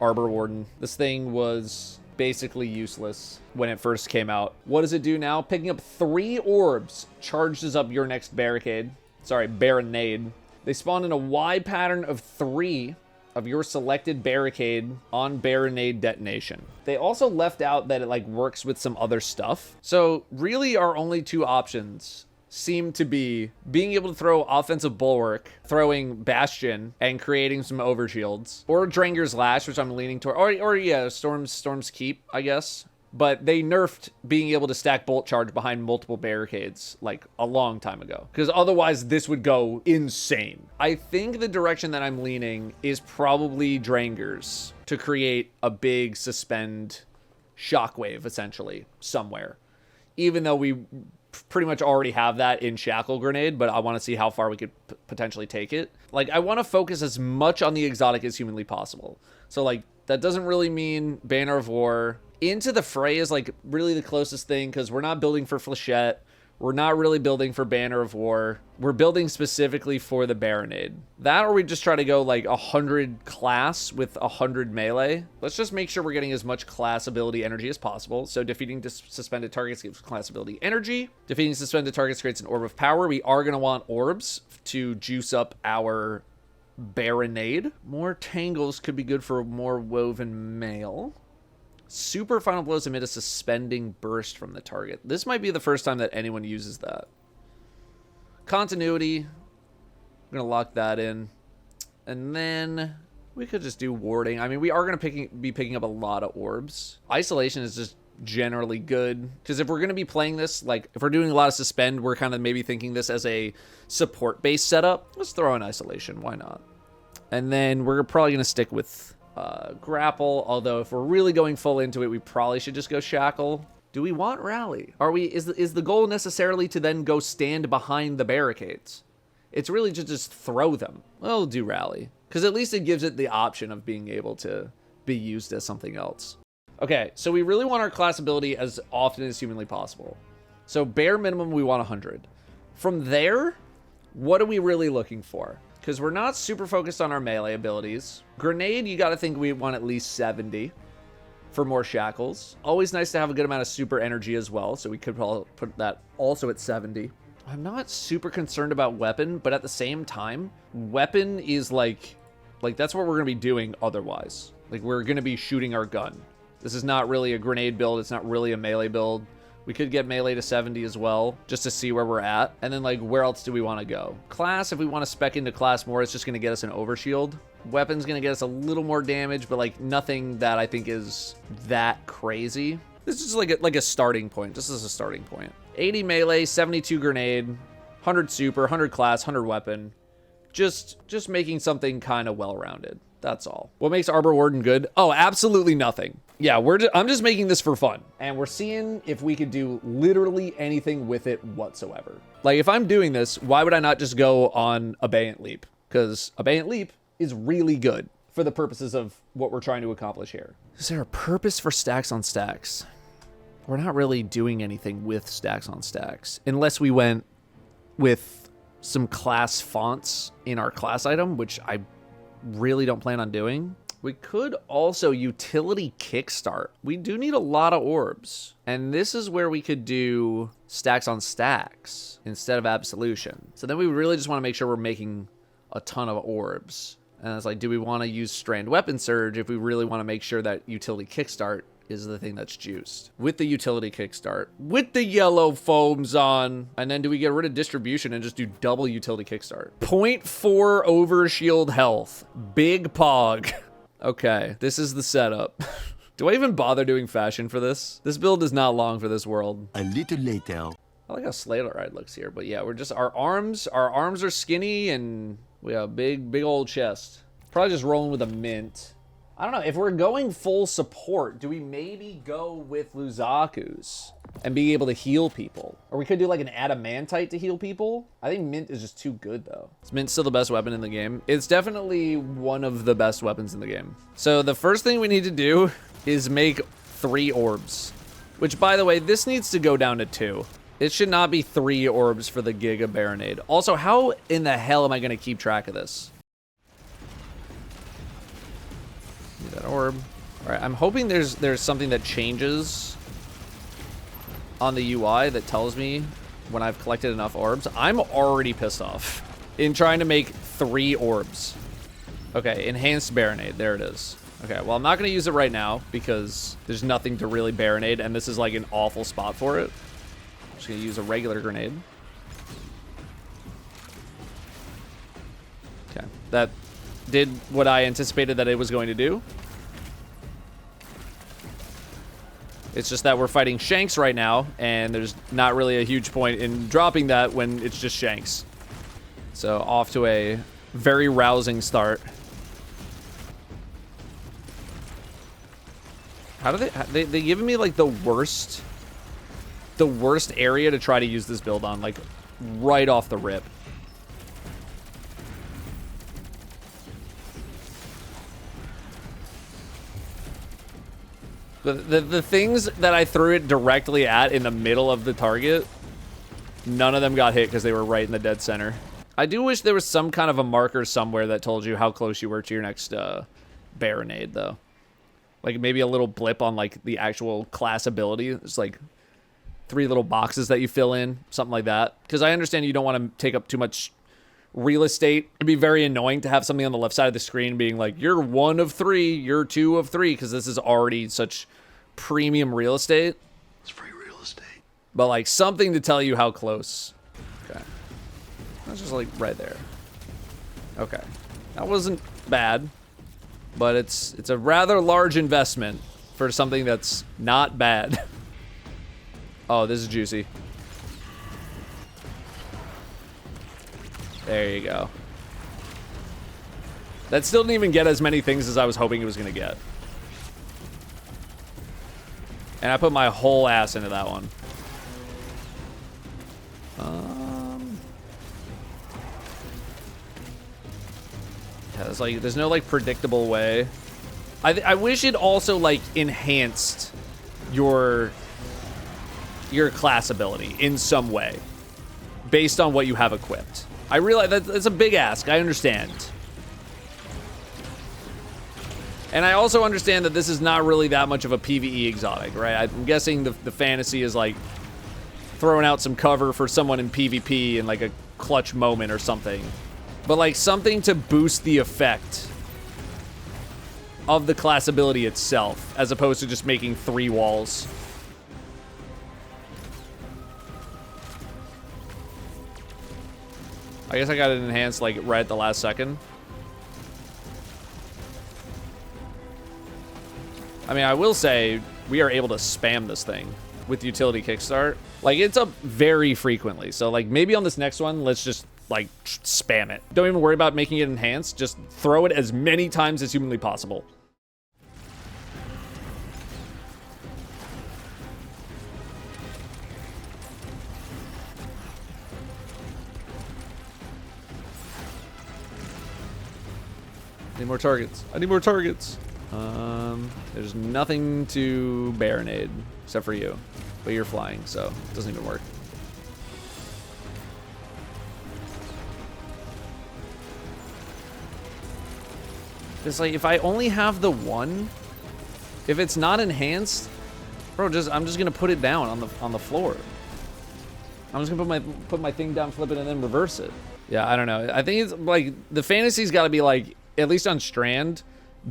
Arbor Warden. This thing was basically useless when it first came out. What does it do now? Picking up 3 orbs charges up your next barricade. Sorry, baronade. They spawn in a Y pattern of 3 of your selected barricade on baronade detonation. They also left out that it like works with some other stuff. So really our only 2 options seem to be being able to throw offensive bulwark, throwing bastion, and creating some overshields, or Dranger's Lash, which I'm leaning toward, or yeah, Storm's Keep, I guess. But they nerfed being able to stack bolt charge behind multiple barricades like a long time ago, because otherwise this would go insane. I think the direction that I'm leaning is probably Drangers to create a big suspend shockwave essentially somewhere, even though we pretty much already have that in Shackle Grenade, but I want to see how far we could potentially take it. Like, I want to focus as much on the exotic as humanly possible. So, like, that doesn't really mean Banner of War. Into the Fray is, like, really the closest thing, because we're not building for Flechette. We're not really building for Banner of War. We're building specifically for the Baronade. That, or we just try to go, like, 100 class with 100 melee. Let's just make sure we're getting as much class ability energy as possible. So defeating suspended targets gives class ability energy. Defeating suspended targets creates an orb of power. We are going to want orbs to juice up our Baronade. More tangles could be good for more woven mail. Super final blows emit a suspending burst from the target. This might be the first time that anyone uses that. Continuity. I'm going to lock that in. And then we could just do warding. I mean, we are going to be picking up a lot of orbs. Isolation is just generally good, because if we're going to be playing this, like, if we're doing a lot of suspend, we're kind of maybe thinking this as a support-based setup. Let's throw in isolation. Why not? And then we're probably going to stick with grapple, although if we're really going full into it, we probably should just go shackle. Do we want rally? Is the goal necessarily to then go stand behind the barricades? It's really to just throw them. Well, we'll do rally, because at least it gives it the option of being able to be used as something else. Okay, so we really want our class ability as often as humanly possible. So bare minimum, we want 100. From there, what are we really looking for? Because we're not super focused on our melee abilities. Grenade, you got to think we want at least 70 for more shackles. Always nice to have a good amount of super energy as well, so we could probably put that also at 70. I'm not super concerned about weapon, but at the same time, weapon is like that's what we're going to be doing otherwise. Like, we're going to be shooting our gun. This is not really a grenade build. It's not really a melee build. We could get melee to 70 as well, just to see where we're at. And then, like, where else do we want to go? Class, if we want to spec into class more, it's just going to get us an overshield. Weapon's going to get us a little more damage, but, like, nothing that I think is that crazy. This is like a starting point. This is a starting point. 80 melee, 72 grenade, 100 super, 100 class, 100 weapon. Just making something kind of well-rounded. That's all. What makes Arbor Warden good? Oh, absolutely nothing. Yeah, I'm just making this for fun. And we're seeing if we could do literally anything with it whatsoever. Like, if I'm doing this, why would I not just go on Abeyant Leap? Because Abeyant Leap is really good for the purposes of what we're trying to accomplish here. Is there a purpose for stacks on stacks? We're not really doing anything with stacks on stacks. Unless we went with some class fonts in our class item, which I really don't plan on doing. We could also utility kickstart. We do need a lot of orbs. And this is where we could do stacks on stacks instead of absolution. So then we really just want to make sure we're making a ton of orbs. And it's like, do we want to use Strand Weapon Surge if we really want to make sure that utility kickstart is the thing that's juiced? With the utility kickstart, with the yellow foams on, and then do we get rid of distribution and just do double utility kickstart? 0.4 overshield health. Big pog. Okay, this is the setup. Do I even bother doing fashion for this? This build is not long for this world. A little later. I like how Slayerite looks here, but yeah, we're just, our arms are skinny and we have a big old chest. Probably just rolling with a mint. I don't know, if we're going full support, do we maybe go with Luzaku's and be able to heal people? Or we could do like an adamantite to heal people. I think mint is just too good though. Is mint still the best weapon in the game? It's definitely one of the best weapons in the game. So the first thing we need to do is make 3 orbs, which, by the way, this needs to go down to 2. It should not be 3 orbs for the Giga Baronade. Also, how in the hell am I going to keep track of this? That orb. All right, I'm hoping there's something that changes on the UI that tells me when I've collected enough orbs. I'm already pissed off in trying to make 3 orbs. Okay, enhanced Baronade. There it is. Okay, well, I'm not going to use it right now because there's nothing to really Baronade, and this is like an awful spot for it. I'm just going to use a regular grenade. Okay, that did what I anticipated that it was going to do. It's just that we're fighting Shanks right now, and there's not really a huge point in dropping that when it's just Shanks. So off to a very rousing start. How do they giving me like the worst area to try to use this build on, like right off the rip. The things that I threw it directly at in the middle of the target, none of them got hit because they were right in the dead center. I do wish there was some kind of a marker somewhere that told you how close you were to your next Baronade, though. Like maybe a little blip on like the actual class ability. It's like 3 little boxes that you fill in, something like that. Because I understand you don't want to take up too much real estate. It'd be very annoying to have something on the left side of the screen being like, you're 1 of 3, you're 2 of 3, because this is already such premium real estate. It's free real estate. But like something to tell you how close. Okay. That's just like right there. Okay. That wasn't bad. But it's a rather large investment for something that's not bad. Oh, this is juicy. There you go. That still didn't even get as many things as I was hoping it was going to get. And I put my whole ass into that one. Yeah, there's no like predictable way. I wish it also like enhanced your class ability in some way based on what you have equipped. I realize that's a big ask. I understand. And I also understand that this is not really that much of a PvE exotic, right? I'm guessing the fantasy is like throwing out some cover for someone in PvP in like a clutch moment or something. But like something to boost the effect of the class ability itself, as opposed to just making 3 walls. I guess I got it enhanced like right at the last second. I mean, I will say we are able to spam this thing with utility kickstart. Like it's up very frequently. So like maybe on this next one, let's just like spam it. Don't even worry about making it enhanced. Just throw it as many times as humanly possible. I need more targets. I need more targets. There's nothing to Baronade except for you, but you're flying, so it doesn't even work. It's like if I only have the one, if it's not enhanced, bro, I'm just gonna put it down on the floor. I'm just gonna put my thing down, flip it, and then reverse it. Yeah, I don't know. I think it's like the fantasy's got to be like, at least on Strand,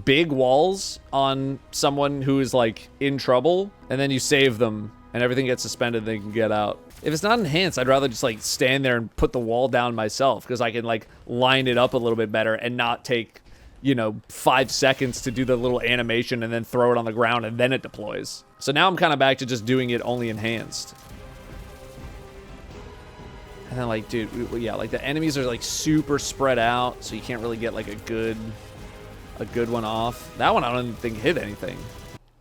big walls on someone who is like in trouble, and then you save them and everything gets suspended, they can get out. If it's not enhanced, I'd rather just like stand there and put the wall down myself, because I can like line it up a little bit better and not take, you know, 5 seconds to do the little animation and then throw it on the ground and then it deploys. So now I'm kind of back to just doing it only enhanced. And then like, dude, yeah, like the enemies are like super spread out, so you can't really get like a good one off. That one I don't think hit anything.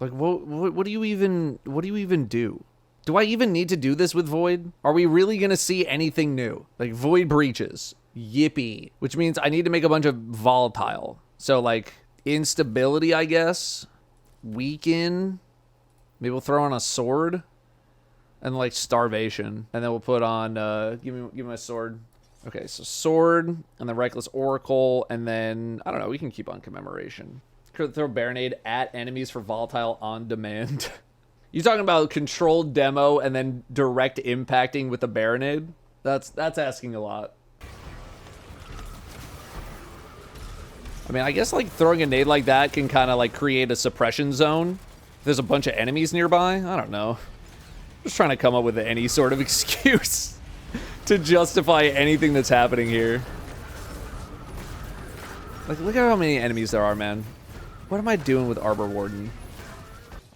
Like what do you even do? Do I even need to do this with Void? Are we really gonna see anything new? Like Void breaches. Yippee. Which means I need to make a bunch of volatile. So like instability, I guess. Weaken. Maybe we'll throw on a sword. And like starvation. And then we'll put on give me my sword. Okay, so sword and the Reckless Oracle, and then I don't know, we can keep on commemoration. Could throw Baronade at enemies for volatile on demand. You talking about controlled demo and then direct impacting with the Baronade? That's asking a lot. I mean, I guess like throwing a nade like that can kind of like create a suppression zone. If there's a bunch of enemies nearby. I don't know. Just trying to come up with any sort of excuse to justify anything that's happening here. Like, look at how many enemies there are, man. What am I doing with Arbor Warden?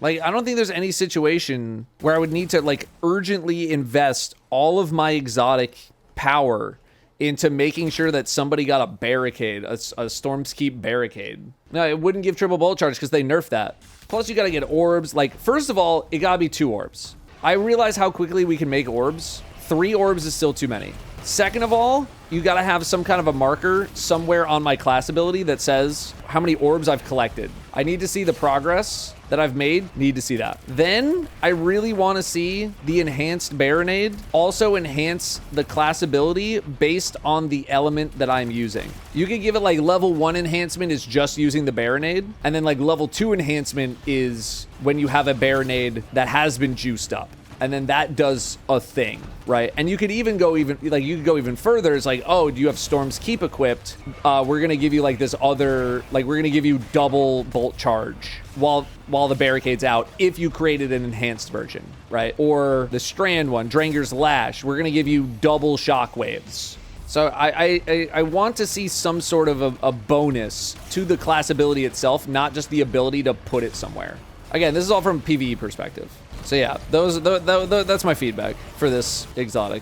Like, I don't think there's any situation where I would need to like urgently invest all of my exotic power into making sure that somebody got a barricade, a Storm's Keep barricade. No, it wouldn't give triple bolt charge because they nerfed that. Plus, you gotta get orbs. Like, first of all, it gotta be 2 orbs. I realize how quickly we can make orbs. 3 orbs is still too many. Second of all, you gotta have some kind of a marker somewhere on my class ability that says how many orbs I've collected. I need to see the progress that I've made, need to see that. Then I really want to see the enhanced Baronade also enhance the class ability based on the element that I'm using. You could give it like level 1 enhancement is just using the Baronade, and then like level 2 enhancement is when you have a Baronade that has been juiced up. And then that does a thing, right? And you could even go even further. It's like, oh, do you have Storm's Keep equipped? We're gonna give you like this other, like we're gonna give you double bolt charge while the barricade's out if you created an enhanced version, right? Or the Strand one, Dranger's Lash, we're gonna give you double shockwaves. So I want to see some sort of a bonus to the class ability itself, not just the ability to put it somewhere. Again, this is all from a PvE perspective. So yeah, that's my feedback for this exotic.